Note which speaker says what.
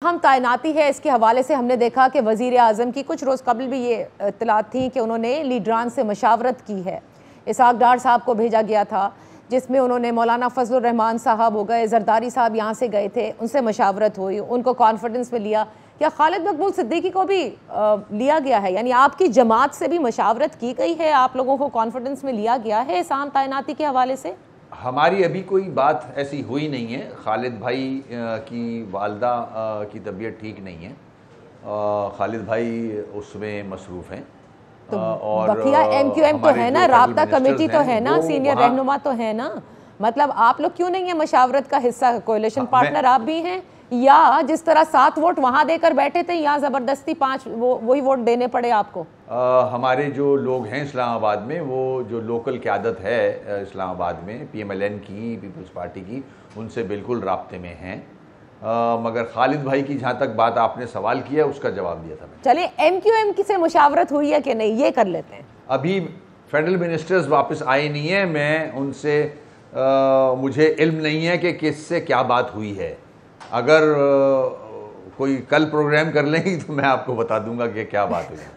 Speaker 1: हम तैनाती है इसके हवाले से हमने देखा कि वज़ीर आज़म की कुछ रोज़ कबल भी ये इत्तलात थी कि उन्होंने लीडरान से मशावरत की है। इसहाक डार साहब को भेजा गया था जिसमें उन्होंने मौलाना फजलुर रहमान साहब हो गए, जरदारी साहब यहाँ से गए थे, उनसे मशावरत हुई, उनको कॉन्फिडेंस में लिया। या खालिद मकबूल सिद्दीकी को भी लिया गया है, यानी आपकी जमात से भी मशावरत की गई है, आप लोगों को कॉन्फिडेंस में लिया गया है इस आम तैनाती के हवाले से?
Speaker 2: हमारी अभी कोई बात ऐसी हुई नहीं है। खालिद भाई की वालदा की तबीयत ठीक नहीं है, खालिद भाई उसमें मसरूफ़ हैं।
Speaker 1: तो
Speaker 2: और
Speaker 1: बकिया MQM तो है ना, राब्ता कमेटी तो है ना, सीनियर रहनुमा तो है ना, मतलब आप लोग क्यों नहीं है मशावरत का हिस्सा? कोalition पार्टनर आप भी हैं, या जिस तरह 7 वोट वहां देकर बैठे थे यहाँ ज़बरदस्ती 5 वही वोट देने पड़े आपको?
Speaker 2: हमारे जो लोग हैं इस्लामाबाद में, वो जो लोकल क़यादत है इस्लामाबाद में PMLN की, पीपल्स पार्टी की, उनसे बिल्कुल राब्ते में हैं। मगर खालिद भाई की जहाँ तक बात आपने सवाल किया उसका जवाब दिया था मैंने।
Speaker 1: चलिए MQM की से मुशावरत हुई है कि नहीं ये कर लेते हैं।
Speaker 2: अभी फेडरल मिनिस्टर्स वापस आए नहीं है, मैं उनसे मुझे इल्म नहीं है कि किससे क्या बात हुई है। अगर कोई कल प्रोग्राम कर लेंगी तो मैं आपको बता दूंगा कि क्या बात हुई है।